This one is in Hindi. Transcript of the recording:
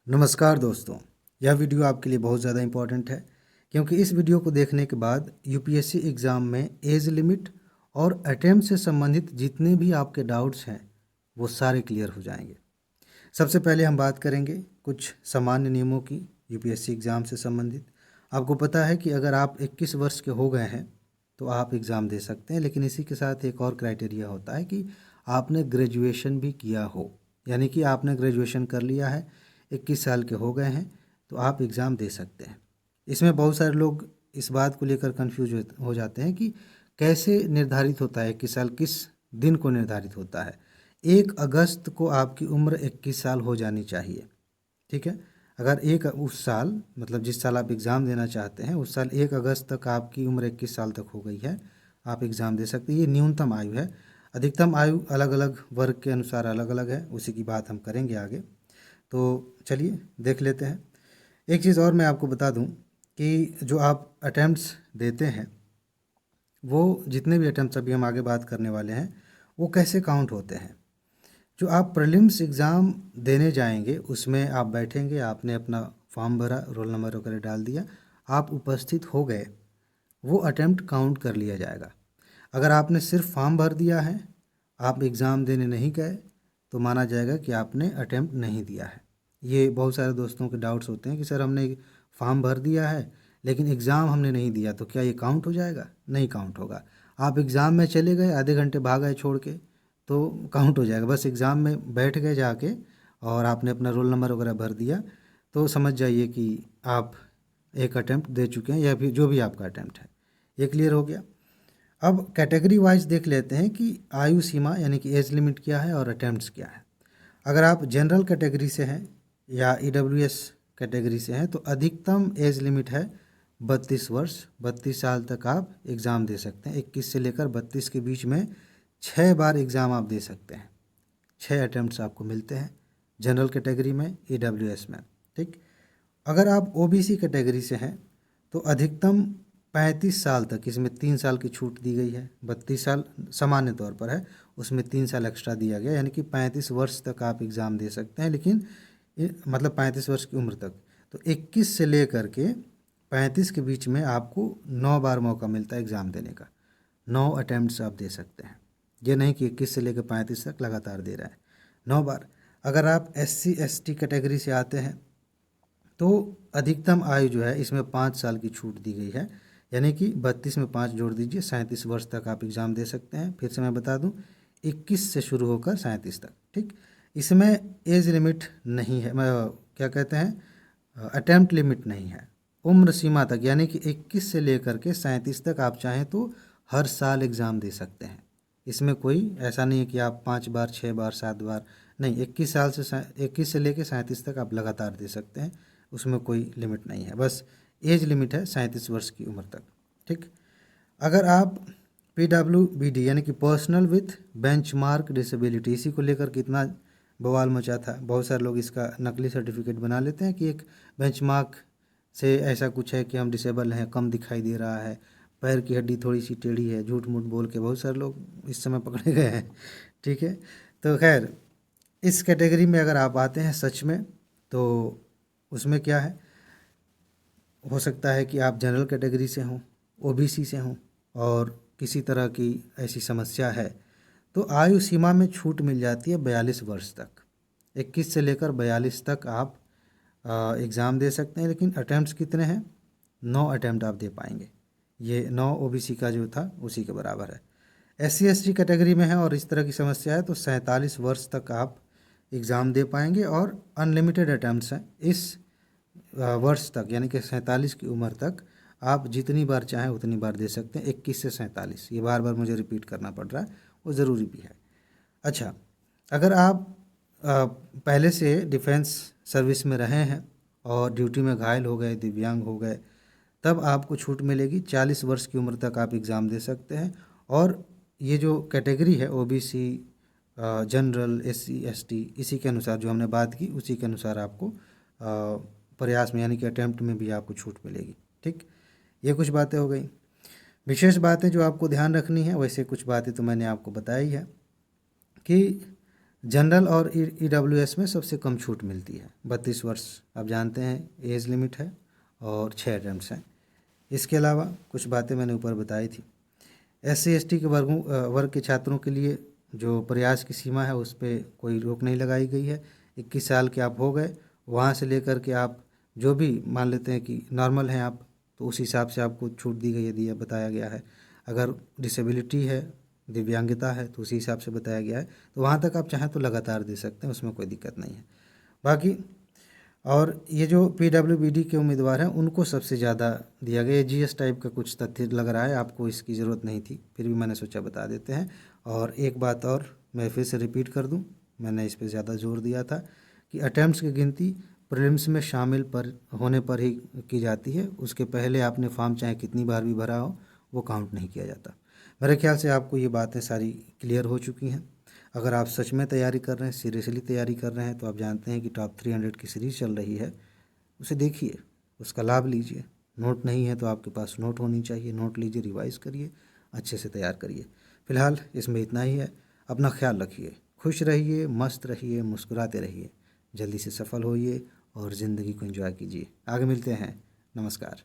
नमस्कार दोस्तों, यह वीडियो आपके लिए बहुत ज़्यादा इम्पॉर्टेंट है क्योंकि इस वीडियो को देखने के बाद यूपीएससी एग्ज़ाम में एज लिमिट और अटेम्प्ट से संबंधित जितने भी आपके डाउट्स हैं वो सारे क्लियर हो जाएंगे। सबसे पहले हम बात करेंगे कुछ सामान्य नियमों की यूपीएससी एग्ज़ाम से संबंधित। आपको पता है कि अगर आप 21 वर्ष के हो गए हैं तो आप एग्ज़ाम दे सकते हैं, लेकिन इसी के साथ एक और क्राइटेरिया होता है कि आपने ग्रेजुएशन भी किया हो, यानी कि आपने ग्रेजुएशन कर लिया है, 21 साल के हो गए हैं तो आप एग्ज़ाम दे सकते हैं। इसमें बहुत सारे लोग इस बात को लेकर कंफ्यूज हो जाते हैं कि कैसे निर्धारित होता है 21 साल, किस दिन को निर्धारित होता है। 1 अगस्त को आपकी उम्र 21 साल हो जानी चाहिए, ठीक है। अगर एक उस साल मतलब जिस साल आप एग्ज़ाम देना चाहते हैं उस साल 1 अगस्त तक आपकी उम्र 21 साल तक हो गई है, आप एग्ज़ाम दे सकते हैं। ये न्यूनतम आयु है। अधिकतम आयु अलग अलग वर्ग के अनुसार अलग अलग है, उसी की बात हम करेंगे आगे। तो चलिए देख लेते हैं। एक चीज़ और मैं आपको बता दूं कि जो आप अटैम्प्ट्स देते हैं वो जितने भी अटैम्प्ट्स अभी हम आगे बात करने वाले हैं वो कैसे काउंट होते हैं। जो आप प्रीलिम्स एग्ज़ाम देने जाएंगे उसमें आप बैठेंगे, आपने अपना फॉर्म भरा, रोल नंबर वगैरह डाल दिया, आप उपस्थित हो गए, वो अटैम्प्ट काउंट कर लिया जाएगा। अगर आपने सिर्फ फॉर्म भर दिया है, आप एग्ज़ाम देने नहीं गए, तो माना जाएगा कि आपने अटैम्प्ट नहीं दिया है। ये बहुत सारे दोस्तों के डाउट्स होते हैं कि सर हमने फॉर्म भर दिया है लेकिन एग्ज़ाम हमने नहीं दिया, तो क्या ये काउंट हो जाएगा? नहीं काउंट होगा। आप एग्ज़ाम में चले गए, आधे घंटे भाग गए छोड़ के, तो काउंट हो जाएगा। बस एग्ज़ाम में बैठ गए जाके और आपने अपना रोल नंबर वगैरह भर दिया तो समझ जाइए कि आप एक अटैम्प्ट दे चुके हैं या फिर जो भी आपका अटैम्प्ट है। ये क्लियर हो गया। अब कैटेगरी वाइज देख लेते हैं कि आयु सीमा यानी कि एज लिमिट क्या है और अटैम्प्ट्स क्या है। अगर आप जनरल कैटेगरी से हैं या ईडब्ल्यूएस कैटेगरी से हैं तो अधिकतम एज लिमिट है 32 वर्ष। 32 साल तक आप एग्ज़ाम दे सकते हैं। 21 से लेकर 32 के बीच में 6 बार एग्ज़ाम आप दे सकते हैं। 6 अटैम्प्ट्स आपको मिलते हैं जनरल कैटेगरी में, ईडब्ल्यूएस में, ठीक। अगर आप ओबीसी कैटेगरी से हैं तो अधिकतम 35 साल तक, इसमें 3 साल की छूट दी गई है। 32 साल सामान्य तौर पर है, उसमें 3 साल एक्स्ट्रा दिया गया, यानी कि 35 वर्ष तक आप एग्ज़ाम दे सकते हैं। लेकिन मतलब 35 वर्ष की उम्र तक। तो 21 से लेकर के 35 के बीच में आपको 9 बार मौका मिलता है एग्ज़ाम देने का। 9 अटैम्प्ट्स आप दे सकते हैं। ये नहीं कि 21 से लेकर 35 तक लगातार दे रहा है, 9 बार। अगर आप एससी एसटी कैटेगरी से आते हैं तो अधिकतम आयु जो है इसमें 5 साल की छूट दी गई है, यानी कि 32 में 5 जोड़ दीजिए, 37 वर्ष तक आप एग्ज़ाम दे सकते हैं। फिर से मैं बता दूं, 21 से शुरू होकर 37 तक, ठीक। इसमें एज लिमिट नहीं है, क्या कहते हैं, अटैम्प्ट लिमिट नहीं है। उम्र सीमा तक यानी कि 21 से लेकर के 37 तक आप चाहें तो हर साल एग्ज़ाम दे सकते हैं। इसमें कोई ऐसा नहीं है कि आप 5 बार 6 बार 7 बार, नहीं, 21 से लेकर 37 तक आप लगातार दे सकते हैं। उसमें कोई लिमिट नहीं है, बस एज लिमिट है 37 वर्ष की उम्र तक, ठीक। अगर आप PWBD यानी कि पर्सनल विथ बेंचमार्क डिसेबिलिटी, इसी को लेकर कितना बवाल मचा था। बहुत सारे लोग इसका नकली सर्टिफिकेट बना लेते हैं कि एक बेंचमार्क से ऐसा कुछ है कि हम डिसेबल हैं, कम दिखाई दे रहा है, पैर की हड्डी थोड़ी सी टेढ़ी है, झूठ मूठ बोल के बहुत सारे लोग इस समय पकड़े गए हैं, ठीक है। तो खैर, इस कैटेगरी में अगर आप आते हैं सच में तो उसमें क्या है, हो सकता है कि आप जनरल कैटेगरी से हों, ओबीसी से हों और किसी तरह की ऐसी समस्या है तो आयु सीमा में छूट मिल जाती है 42 वर्ष तक। 21 से लेकर 42 तक आप एग्ज़ाम दे सकते हैं। लेकिन अटैम्प्ट्स कितने हैं? 9 अटैम्प्ट आप दे पाएंगे। ये 9 ओबीसी का जो था उसी के बराबर है। एससी एसटी कैटेगरी में है और इस तरह की समस्या है तो 47 वर्ष तक आप एग्ज़ाम दे पाएंगे और अनलिमिटेड अटैम्प्ट्स हैं इस वर्ष तक, यानी कि 47 की उम्र तक आप जितनी बार चाहें उतनी बार दे सकते हैं। 21 से 47, ये बार बार मुझे रिपीट करना पड़ रहा है, वो ज़रूरी भी है। अच्छा, अगर आप पहले से डिफेंस सर्विस में रहे हैं और ड्यूटी में घायल हो गए, दिव्यांग हो गए, तब आपको छूट मिलेगी। 40 वर्ष की उम्र तक आप एग्ज़ाम दे सकते हैं। और ये जो कैटेगरी है ओबीसी, जनरल, एससी एसटी, इसी के अनुसार जो हमने बात की उसी के अनुसार आपको प्रयास में यानी कि अटैम्प्ट में भी आपको छूट मिलेगी, ठीक। ये कुछ बातें हो गई। विशेष बातें जो आपको ध्यान रखनी है, वैसे कुछ बातें तो मैंने आपको बताई है कि जनरल और EWS में सबसे कम छूट मिलती है। 32 वर्ष आप जानते हैं एज लिमिट है और 6 अटैम्प्ट्स हैं। इसके अलावा कुछ बातें मैंने ऊपर बताई थी। SC/ST के वर्ग के छात्रों के लिए जो प्रयास की सीमा है उस पर कोई रोक नहीं लगाई गई है। 21 साल के आप हो गए, वहाँ से लेकर के आप जो भी मान लेते हैं कि नॉर्मल हैं आप, तो उस हिसाब से आपको छूट दी गई है, दिया बताया गया है। अगर डिसेबिलिटी है, दिव्यांगता है, तो उसी हिसाब से बताया गया है। तो वहाँ तक आप चाहें तो लगातार दे सकते हैं, उसमें कोई दिक्कत नहीं है। बाकी और ये जो PWBD के उम्मीदवार हैं उनको सबसे ज़्यादा दिया गया। GS टाइप का कुछ तथ्य लग रहा है, आपको इसकी ज़रूरत नहीं थी, फिर भी मैंने सोचा बता देते हैं। और एक बात और मैं फिर से रिपीट कर दूं, मैंने इस पर ज़्यादा जोर दिया था कि अटैम्प्ट्स की गिनती प्रीलिम्स में शामिल होने पर ही की जाती है। उसके पहले आपने फॉर्म चाहे कितनी बार भी भरा हो, वो काउंट नहीं किया जाता। मेरे ख्याल से आपको ये बातें सारी क्लियर हो चुकी हैं। अगर आप सच में तैयारी कर रहे हैं, सीरियसली तैयारी कर रहे हैं, तो आप जानते हैं कि टॉप 300 की सीरीज़ चल रही है, उसे देखिए, उसका लाभ लीजिए। नोट नहीं है तो आपके पास नोट होनी चाहिए, नोट लीजिए, रिवाइज करिए, अच्छे से तैयार करिए। फिलहाल इसमें इतना ही है। अपना ख्याल रखिए, खुश रहिए, मस्त रहिए, मुस्कुराते रहिए, जल्दी से सफल होइए और ज़िंदगी को एंजॉय कीजिए। आगे मिलते हैं। नमस्कार।